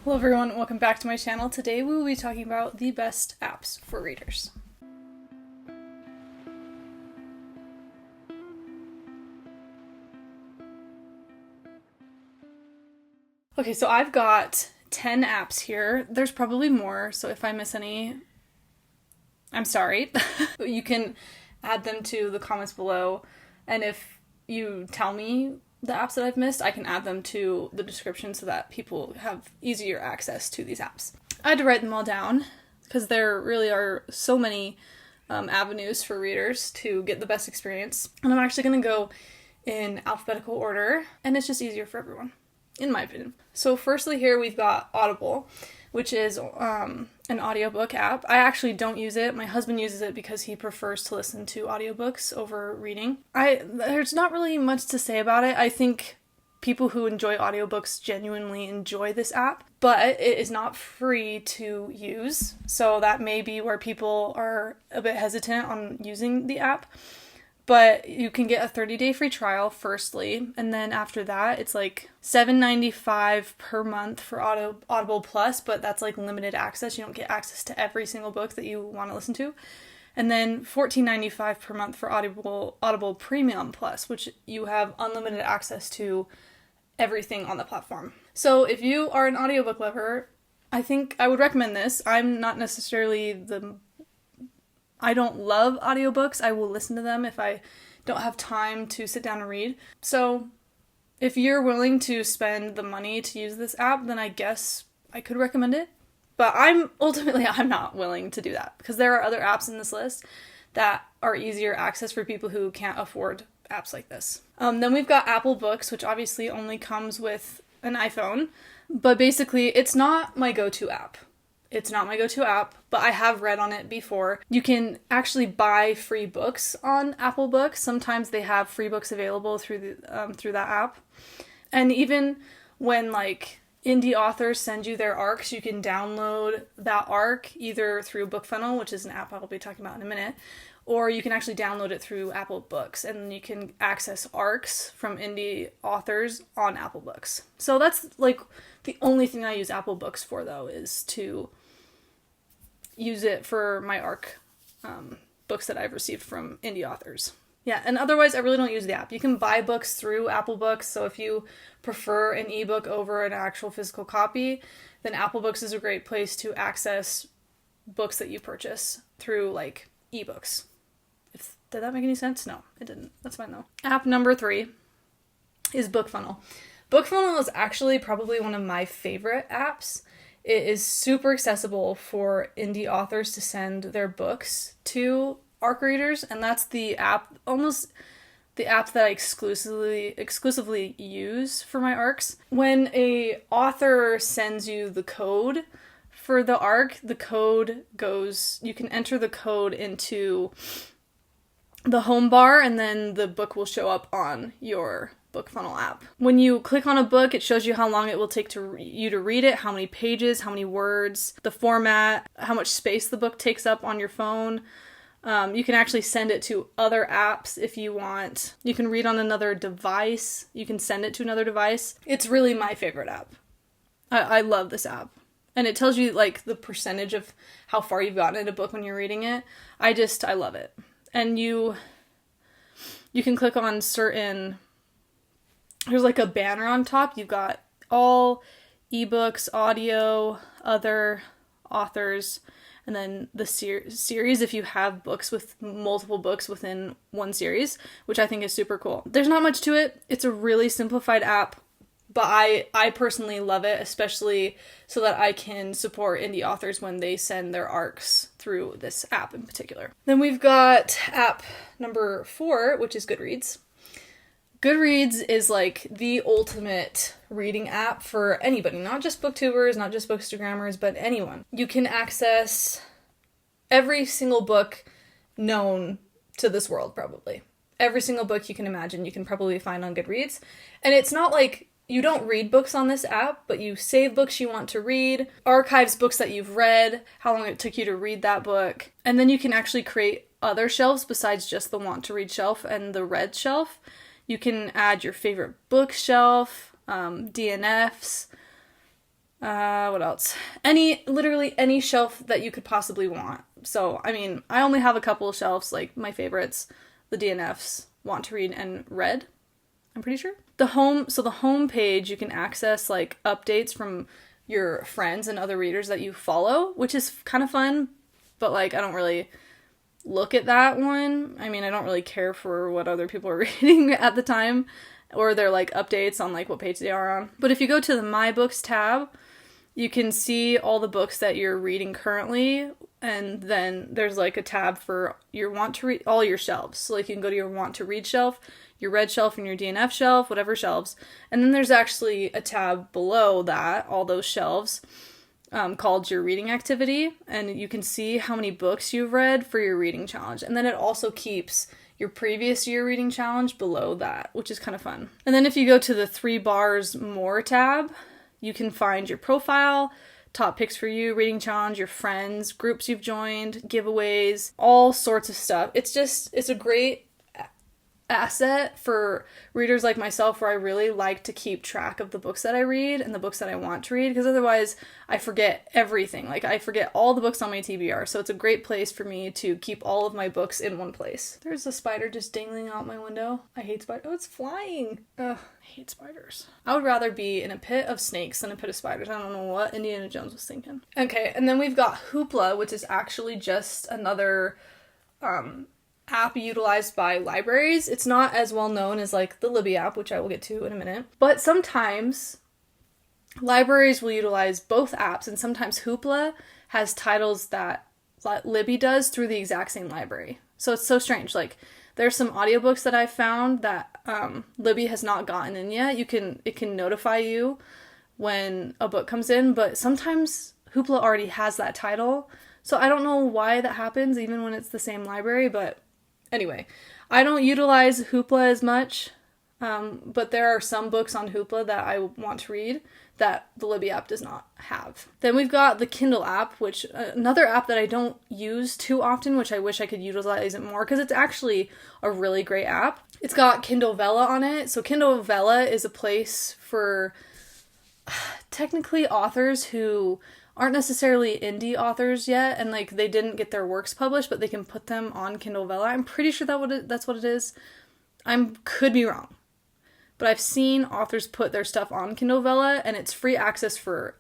Hello everyone, welcome back to my channel. Today we will be talking about the best apps for readers. Okay, so I've got 10 apps here. There's probably more, so if I miss any, I'm sorry. You can add them to the comments below, and if you tell me the apps that I've missed, I can add them to the description so that people have easier access to these apps. I had to write them all down because there really are so many avenues for readers to get the best experience. And I'm actually going to go in alphabetical order, and it's just easier for everyone, in my opinion. So firstly here we've got Audible, which is an audiobook app. I actually don't use it. My husband uses it because he prefers to listen to audiobooks over reading. There's not really much to say about it. I think people who enjoy audiobooks genuinely enjoy this app, but it is not free to use. So that may be where people are a bit hesitant on using the app. But you can get a 30-day free trial firstly, and then after that it's like $7.95 per month for Audible Plus, but that's like limited access. You don't get access to every single book that you want to listen to. And then $14.95 per month for Audible Premium Plus, which you have unlimited access to everything on the platform. So if you are an audiobook lover, I think I would recommend this. I'm not necessarily I don't love audiobooks. I will listen to them if I don't have time to sit down and read. So if you're willing to spend the money to use this app, then I guess I could recommend it. But I'm not willing to do that because there are other apps in this list that are easier access for people who can't afford apps like this. Then we've got Apple Books, which obviously only comes with an iPhone. But basically, it's not my go-to app. But I have read on it before. You can actually buy free books on Apple Books. Sometimes they have free books available through that app. And even when like indie authors send you their ARCs, you can download that ARC either through BookFunnel, which is an app I'll be talking about in a minute, or you can actually download it through Apple Books, and you can access ARCs from indie authors on Apple Books. So that's like the only thing I use Apple Books for, though, is to use it for my ARC books that I've received from indie authors. Yeah, and otherwise I really don't use the app. You can buy books through Apple Books, so if you prefer an ebook over an actual physical copy, then Apple Books is a great place to access books that you purchase through like ebooks. Did that make any sense? No, it didn't. That's fine though. App number 3 is BookFunnel. BookFunnel is actually probably one of my favorite apps. It is super accessible for indie authors to send their books to ARC readers, and that's the app, almost the app that I exclusively use for my ARCs. When a author sends you the code for the ARC, you can enter the code into the home bar, and then the book will show up on your BookFunnel app. When you click on a book, it shows you how long it will take you to read it, how many pages, how many words, the format, how much space the book takes up on your phone. You can actually send it to other apps if you want. You can read on another device. You can send it to another device. It's really my favorite app. I love this app. And it tells you like the percentage of how far you've gotten in a book when you're reading it. I love it. And you can click on there's like a banner on top. You've got all ebooks, audio, other authors, and then the series if you have books with multiple books within one series, which I think is super cool. There's not much to it. It's a really simplified app, but I personally love it, especially so that I can support indie authors when they send their ARCs through this app in particular. Then we've got app number 4, which is Goodreads. Goodreads is like the ultimate reading app for anybody, not just booktubers, not just bookstagrammers, but anyone. You can access every single book known to this world, probably. Every single book you can imagine, you can probably find on Goodreads. And it's not like you don't read books on this app, but you save books you want to read, archives books that you've read, how long it took you to read that book, and then you can actually create other shelves besides just the want to read shelf and the read shelf. You can add your favorite bookshelf, DNFs, What else? Literally any shelf that you could possibly want. So, I mean, I only have a couple of shelves, like my favorites, the DNFs, Want to Read, and Read, I'm pretty sure. The home page, you can access like updates from your friends and other readers that you follow, which is kind of fun, but like I don't really look at that one. I mean, I don't really care for what other people are reading at the time, or their like updates on like what page they are on. But if you go to the My Books tab, you can see all the books that you're reading currently, and then there's like a tab for your Want to Read, all your shelves. So like you can go to your Want to Read shelf, your Read shelf, and your DNF shelf, whatever shelves. And then there's actually a tab below that, all those shelves, called your reading activity, and you can see how many books you've read for your reading challenge. And then it also keeps your previous year reading challenge below that, which is kind of fun. And then if you go to the 3 bars more tab, you can find your profile, top picks for you, reading challenge, your friends, groups you've joined, giveaways, all sorts of stuff. It's a great asset for readers like myself, where I really like to keep track of the books that I read and the books that I want to read, because otherwise I forget everything. Like I forget all the books on my TBR, so it's a great place for me to keep all of my books in one place. There's a spider just dangling out my window. I hate spiders. Oh, it's flying. Ugh, I hate spiders. I would rather be in a pit of snakes than a pit of spiders. I don't know what Indiana Jones was thinking. Okay, and then we've got Hoopla, which is actually just another app utilized by libraries. It's not as well known as like the Libby app, which I will get to in a minute. But sometimes libraries will utilize both apps, and sometimes Hoopla has titles that Libby does through the exact same library. So it's so strange. Like there's some audiobooks that I've found that Libby has not gotten in yet. It can notify you when a book comes in, but sometimes Hoopla already has that title. So I don't know why that happens, even when it's the same library, but anyway, I don't utilize Hoopla as much, but there are some books on Hoopla that I want to read that the Libby app does not have. Then we've got the Kindle app, which another app that I don't use too often, which I wish I could utilize it more, because it's actually a really great app. It's got Kindle Vella on it. So Kindle Vella is a place for technically authors who aren't necessarily indie authors yet, and like they didn't get their works published, but they can put them on Kindle Vella. I'm pretty sure that's what it is. Could be wrong, but I've seen authors put their stuff on Kindle Vella, and it's free access for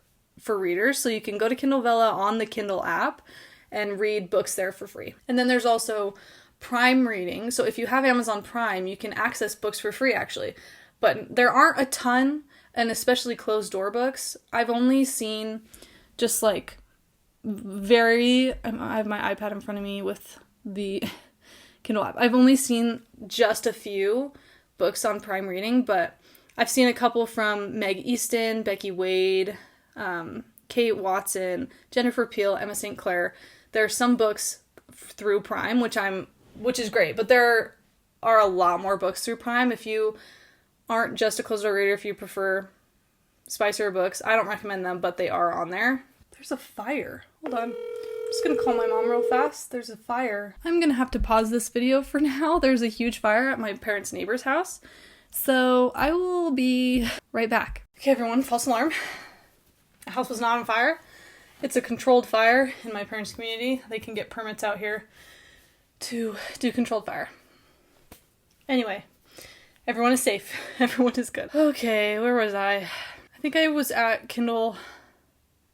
readers. So you can go to Kindle Vella on the Kindle app and read books there for free. And then there's also Prime reading. So if you have Amazon Prime, you can access books for free actually, but there aren't a ton, and especially closed door books. I've only seen just like I have my iPad in front of me with the Kindle app. I've only seen just a few books on Prime reading, but I've seen a couple from Meg Easton, Becky Wade, Kate Watson, Jennifer Peel, Emma St. Clair. There are some books through Prime, which is great, but there are a lot more books through Prime. If you aren't just a closed door reader, if you prefer spicier books, I don't recommend them, but they are on there. There's a fire. Hold on. I'm just gonna call my mom real fast. There's a fire. I'm gonna have to pause this video for now. There's a huge fire at my parents' neighbor's house. So I will be right back. Okay, everyone, false alarm. The house was not on fire. It's a controlled fire in my parents' community. They can get permits out here to do controlled fire. Anyway, everyone is safe. Everyone is good. Okay, where was I? I think I was at Kindle.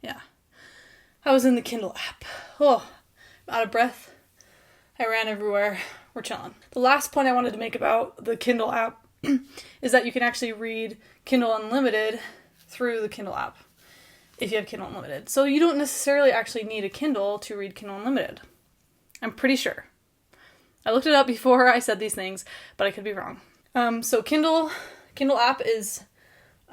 Yeah. I was in the Kindle app. Oh, I'm out of breath. I ran everywhere. We're chilling. The last point I wanted to make about the Kindle app is that you can actually read Kindle Unlimited through the Kindle app if you have Kindle Unlimited. So you don't necessarily actually need a Kindle to read Kindle Unlimited. I'm pretty sure. I looked it up before I said these things, but I could be wrong. So Kindle app is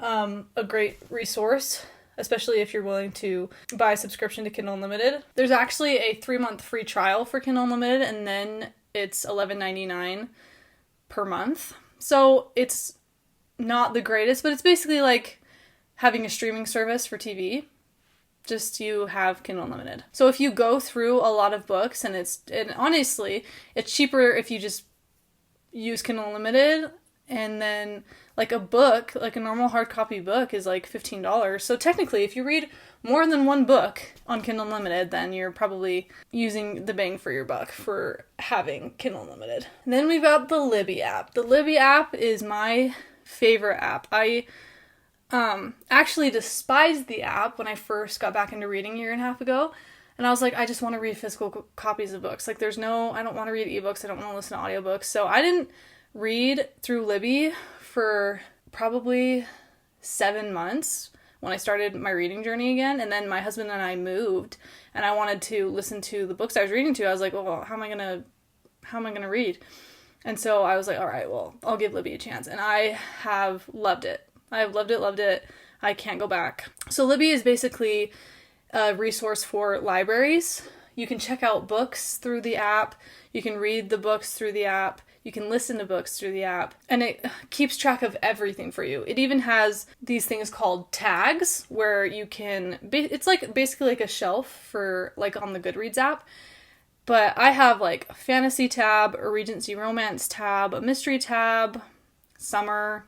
a great resource, especially if you're willing to buy a subscription to Kindle Unlimited. There's actually a 3-month free trial for Kindle Unlimited, and then it's $11.99 per month. So it's not the greatest, but it's basically like having a streaming service for TV. Just you have Kindle Unlimited. So if you go through a lot of books, and honestly, it's cheaper if you just use Kindle Unlimited, and then Like a book, like a normal hard copy book is like $15. So technically, if you read more than one book on Kindle Unlimited, then you're probably using the bang for your buck for having Kindle Unlimited. And then we've got the Libby app. The Libby app is my favorite app. I actually despised the app when I first got back into reading a year and a half ago. And I was like, I just want to read physical copies of books. Like I don't want to read ebooks. I don't want to listen to audiobooks. So I didn't read through Libby for probably 7 months when I started my reading journey again. And then my husband and I moved and I wanted to listen to the books I was reading to. I was like, well, how am I going to read? And so I was like, all right, well, I'll give Libby a chance. And I have loved it. I have loved it. I can't go back. So Libby is basically a resource for libraries. You can check out books through the app. You can read the books through the app. You can listen to books through the app. And it keeps track of everything for you. It even has these things called tags where you can... It's like basically like a shelf for like on the Goodreads app. But I have like a fantasy tab, a Regency romance tab, a mystery tab, summer,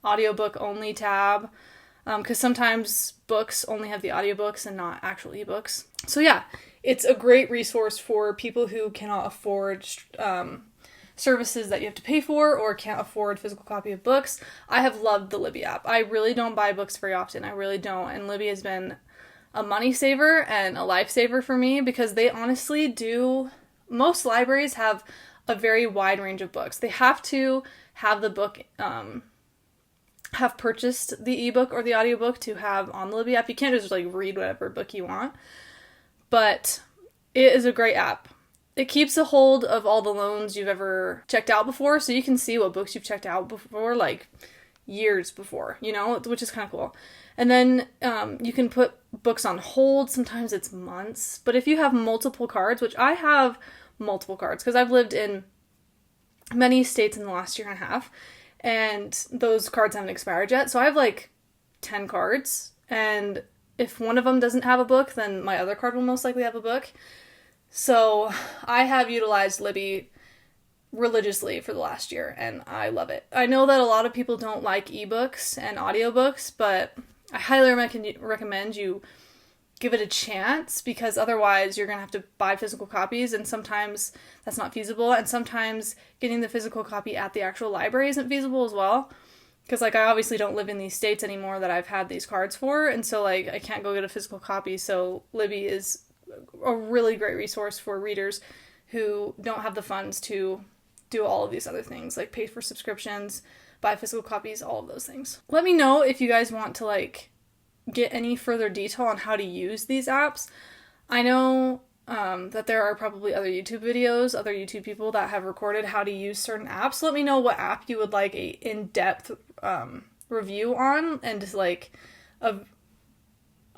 audiobook only tab, because sometimes books only have the audiobooks and not actual ebooks. So yeah, it's a great resource for people who cannot afford services that you have to pay for or can't afford physical copy of books. I have loved the Libby app. I really don't buy books very often. I really don't. And Libby has been a money saver and a lifesaver for me because they honestly do. Most libraries have a very wide range of books. They have to have the book, have purchased the ebook or the audiobook to have on the Libby app. You can't just like read whatever book you want. But it is a great app. It keeps a hold of all the loans you've ever checked out before, so you can see what books you've checked out before, like years before, which is kind of cool. And then you can put books on hold. Sometimes it's months. But if you have multiple cards, which I have multiple cards, because I've lived in many states in the last year and a half, and those cards haven't expired yet. So I have like 10 cards, and if one of them doesn't have a book, then my other card will most likely have a book. So I have utilized Libby religiously for the last year, and I love it. I know that a lot of people don't like ebooks and audiobooks, but I highly recommend you give it a chance, because otherwise you're going to have to buy physical copies, and sometimes that's not feasible, and sometimes getting the physical copy at the actual library isn't feasible as well, because like I obviously don't live in these states anymore that I've had these cards for, and so like I can't go get a physical copy. So Libby is a really great resource for readers who don't have the funds to do all of these other things, like pay for subscriptions, buy physical copies, all of those things. Let me know if you guys want to like get any further detail on how to use these apps. I know that there are probably other YouTube videos, other YouTube people that have recorded how to use certain apps. Let me know what app you would like a in-depth review on, and just like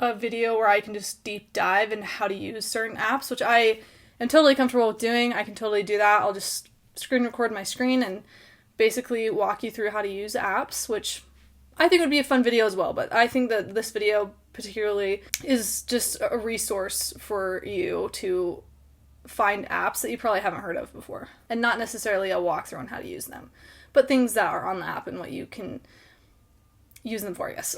a video where I can just deep dive into how to use certain apps, which I am totally comfortable with doing. I can totally do that. I'll just screen record my screen and basically walk you through how to use apps, which I think would be a fun video as well. But I think that this video particularly is just a resource for you to find apps that you probably haven't heard of before, and not necessarily a walkthrough on how to use them, but things that are on the app and what you can use them for, I guess.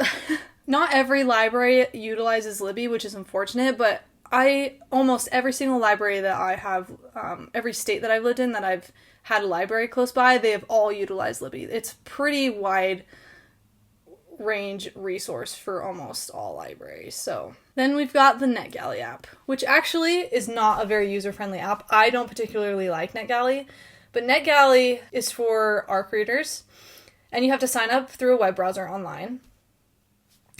Not every library utilizes Libby, which is unfortunate, but almost every single library that I have, every state that I've lived in that I've had a library close by, they have all utilized Libby. It's pretty wide range resource for almost all libraries. So then we've got the NetGalley app, which actually is not a very user-friendly app. I don't particularly like NetGalley, but NetGalley is for ARC readers, and you have to sign up through a web browser online.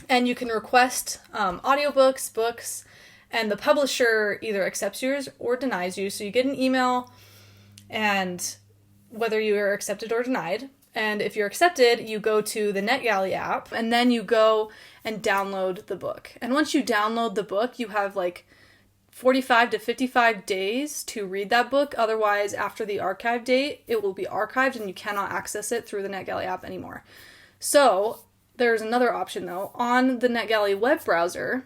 And you can request audiobooks, books, and the publisher either accepts yours or denies you. So you get an email, and whether you are accepted or denied. And if you're accepted, you go to the NetGalley app, and then you go and download the book. And once you download the book, you have like 45 to 55 days to read that book. Otherwise, after the archive date, it will be archived and you cannot access it through the NetGalley app anymore. So there's another option though. On the NetGalley web browser,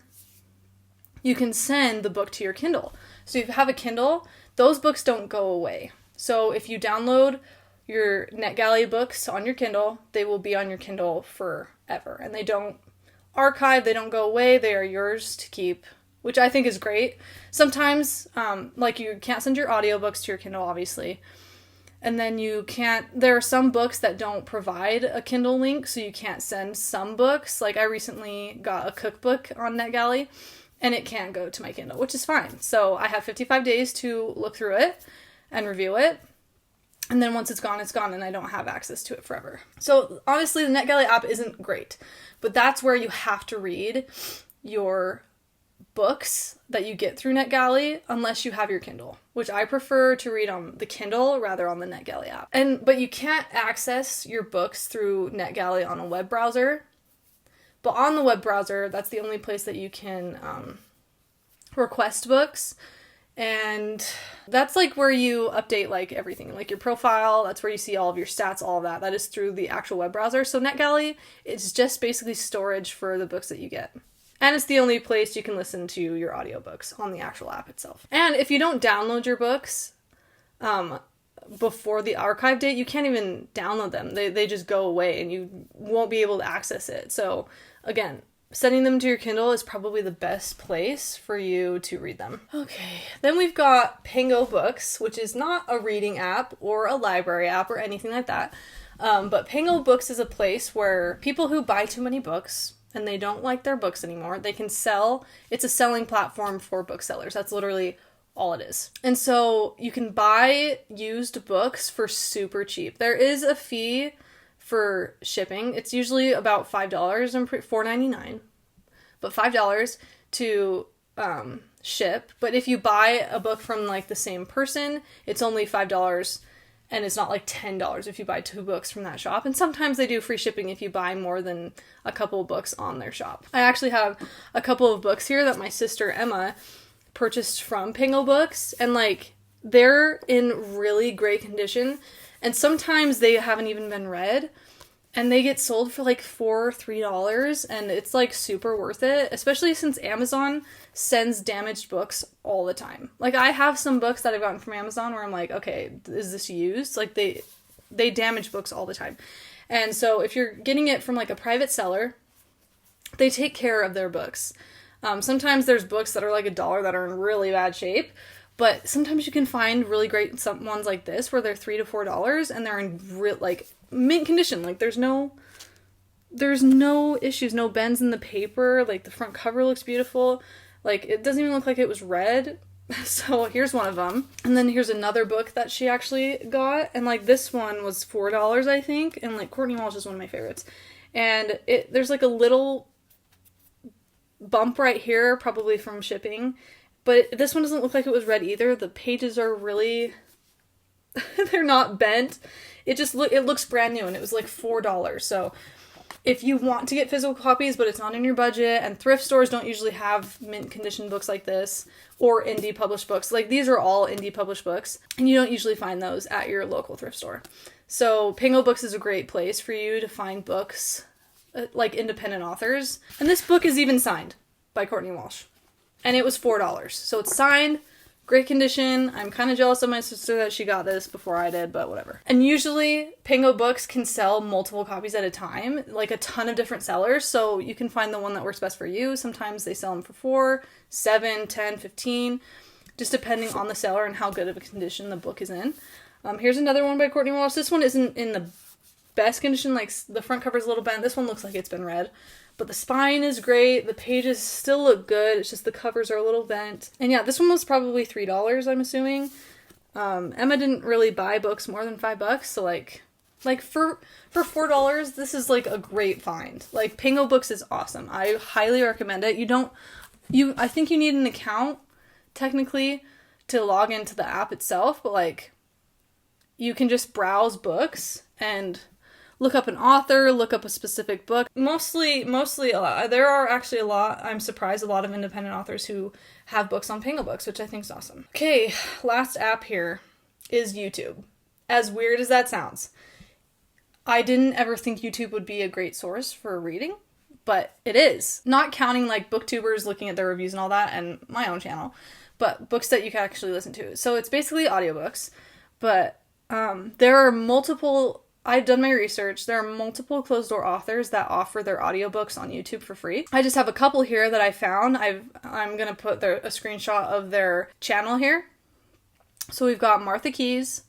you can send the book to your Kindle. So if you have a Kindle, those books don't go away. So if you download your NetGalley books on your Kindle, they will be on your Kindle forever. And they don't archive, they don't go away, they are yours to keep, which I think is great. Sometimes, like you can't send your audiobooks to your Kindle, obviously. And then there are some books that don't provide a Kindle link, so you can't send some books. Like I recently got a cookbook on NetGalley, and it can't go to my Kindle, which is fine. So I have 55 days to look through it and review it. And then once it's gone, and I don't have access to it forever. So honestly, the NetGalley app isn't great, but that's where you have to read your books that you get through NetGalley unless you have your Kindle, which I prefer to read on the Kindle rather on the NetGalley app. But you can't access your books through NetGalley on a web browser. But on the web browser, that's the only place that you can request books. And that's like where you update like everything, like your profile. That's where you see all of your stats, all of that. That is through the actual web browser. So NetGalley is just basically storage for the books that you get. And it's the only place you can listen to your audiobooks on the actual app itself. And if you don't download your books before the archive date, you can't even download them. They just go away and you won't be able to access it. So again, sending them to your Kindle is probably the best place for you to read them. Okay, then we've got Pingo Books, which is not a reading app or a library app or anything like that. But Pingo Books is a place where people who buy too many books and they don't like their books anymore, they can sell. It's a selling platform for booksellers. That's literally all it is. And so you can buy used books for super cheap. There is a fee for shipping. It's usually about $5 and $4.99, but $5 to ship. But if you buy a book from like the same person, it's only $5 and it's not like $10 if you buy 2 books from that shop. And sometimes they do free shipping if you buy more than a couple of books on their shop. I actually have a couple of books here that my sister Emma purchased from Pingo Books, and like they're in really great condition. And sometimes they haven't even been read, and they get sold for like $4 or $3, and it's like super worth it, especially since Amazon sends damaged books all the time. Like I have some books that I've gotten from Amazon where I'm like, okay, is this used? Like they damage books all the time. And so if you're getting it from like a private seller, they take care of their books. Sometimes there's books that are like $1 that are in really bad shape, but sometimes you can find really great ones like this where they're $3 to $4 and they're in like mint condition. Like there's no issues, no bends in the paper. Like the front cover looks beautiful. Like it doesn't even look like it was read. So here's one of them. And then here's another book that she actually got. And like this one was $4, I think. And like Courtney Walsh is one of my favorites. And there's like a little bump right here, probably from shipping. But this one doesn't look like it was read either. The pages are really, they're not bent. It looks brand new, and it was like $4. So if you want to get physical copies, but it's not in your budget, and thrift stores don't usually have mint condition books like this, or indie published books. Like these are all indie published books, and you don't usually find those at your local thrift store. So Pingo Books is a great place for you to find books, like independent authors. And this book is even signed by Courtney Walsh. And it was $4. So it's signed, great condition. I'm kind of jealous of my sister that she got this before I did, but whatever. And usually Pingo Books can sell multiple copies at a time, like a ton of different sellers. So you can find the one that works best for you. Sometimes they sell them for 4, 7, 10, 15, just depending on the seller and how good of a condition the book is in. Here's another one by Courtney Walsh. This one isn't in the best condition, like the front cover's a little bent. This one looks like it's been read. But the spine is great. The pages still look good. It's just the covers are a little bent. And yeah, this one was probably $3, I'm assuming. Emma didn't really buy books more than $5, so like for $4, this is like a great find. Like Pingo Books is awesome. I highly recommend it. I think you need an account technically to log into the app itself, but like you can just browse books and look up an author, look up a specific book. Mostly a lot. There are actually I'm surprised, a lot of independent authors who have books on Pingo Books, which I think is awesome. Okay, last app here is YouTube. As weird as that sounds. I didn't ever think YouTube would be a great source for reading, but it is. Not counting like booktubers looking at their reviews and all that, and my own channel, but books that you can actually listen to. So it's basically audiobooks, but There are multiple, I've done my research, there are multiple closed door authors that offer their audiobooks on YouTube for free. I just have a couple here that I found. I'm going to put a screenshot of their channel here. So we've got Martha Keyes,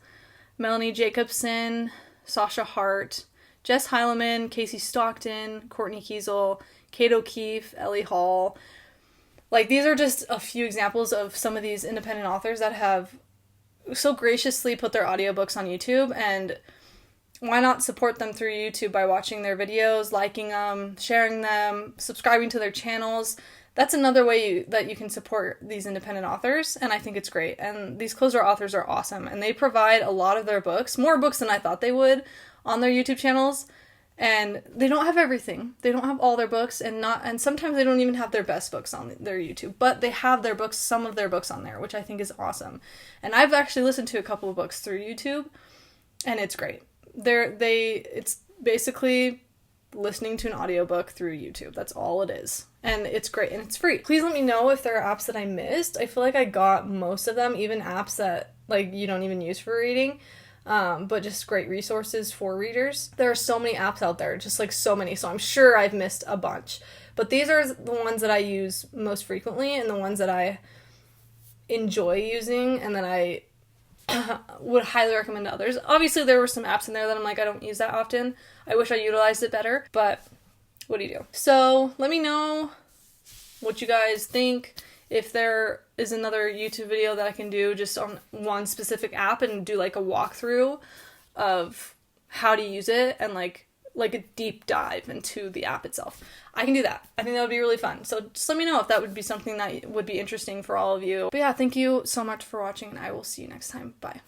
Melanie Jacobson, Sasha Hart, Jess Heileman, Casey Stockton, Courtney Kiesel, Kate O'Keefe, Ellie Hall. Like, these are just a few examples of some of these independent authors that have so graciously put their audiobooks on YouTube, and why not support them through YouTube by watching their videos, liking them, sharing them, subscribing to their channels. That's another way that you can support these independent authors, and I think it's great. And these closed door authors are awesome, and they provide a lot of their books, more books than I thought they would, on their YouTube channels. And they don't have everything. They don't have all their books, and sometimes they don't even have their best books on their YouTube, but they have their books, some of their books on there, which I think is awesome. And I've actually listened to a couple of books through YouTube, and it's great. It's basically listening to an audiobook through YouTube. That's all it is. And it's great, and it's free. Please let me know if there are apps that I missed. I feel like I got most of them, even apps that like you don't even use for reading. But just great resources for readers. There are so many apps out there, just like so many, so I'm sure I've missed a bunch. But these are the ones that I use most frequently, and the ones that I enjoy using, and that I would highly recommend to others. Obviously, there were some apps in there that I'm like, I don't use that often. I wish I utilized it better, but what do you do? So let me know what you guys think. If there is another YouTube video that I can do just on one specific app and do like a walkthrough of how to use it and like a deep dive into the app itself, I can do that. I think that would be really fun. So just let me know if that would be something that would be interesting for all of you. But yeah, thank you so much for watching, and I will see you next time. Bye.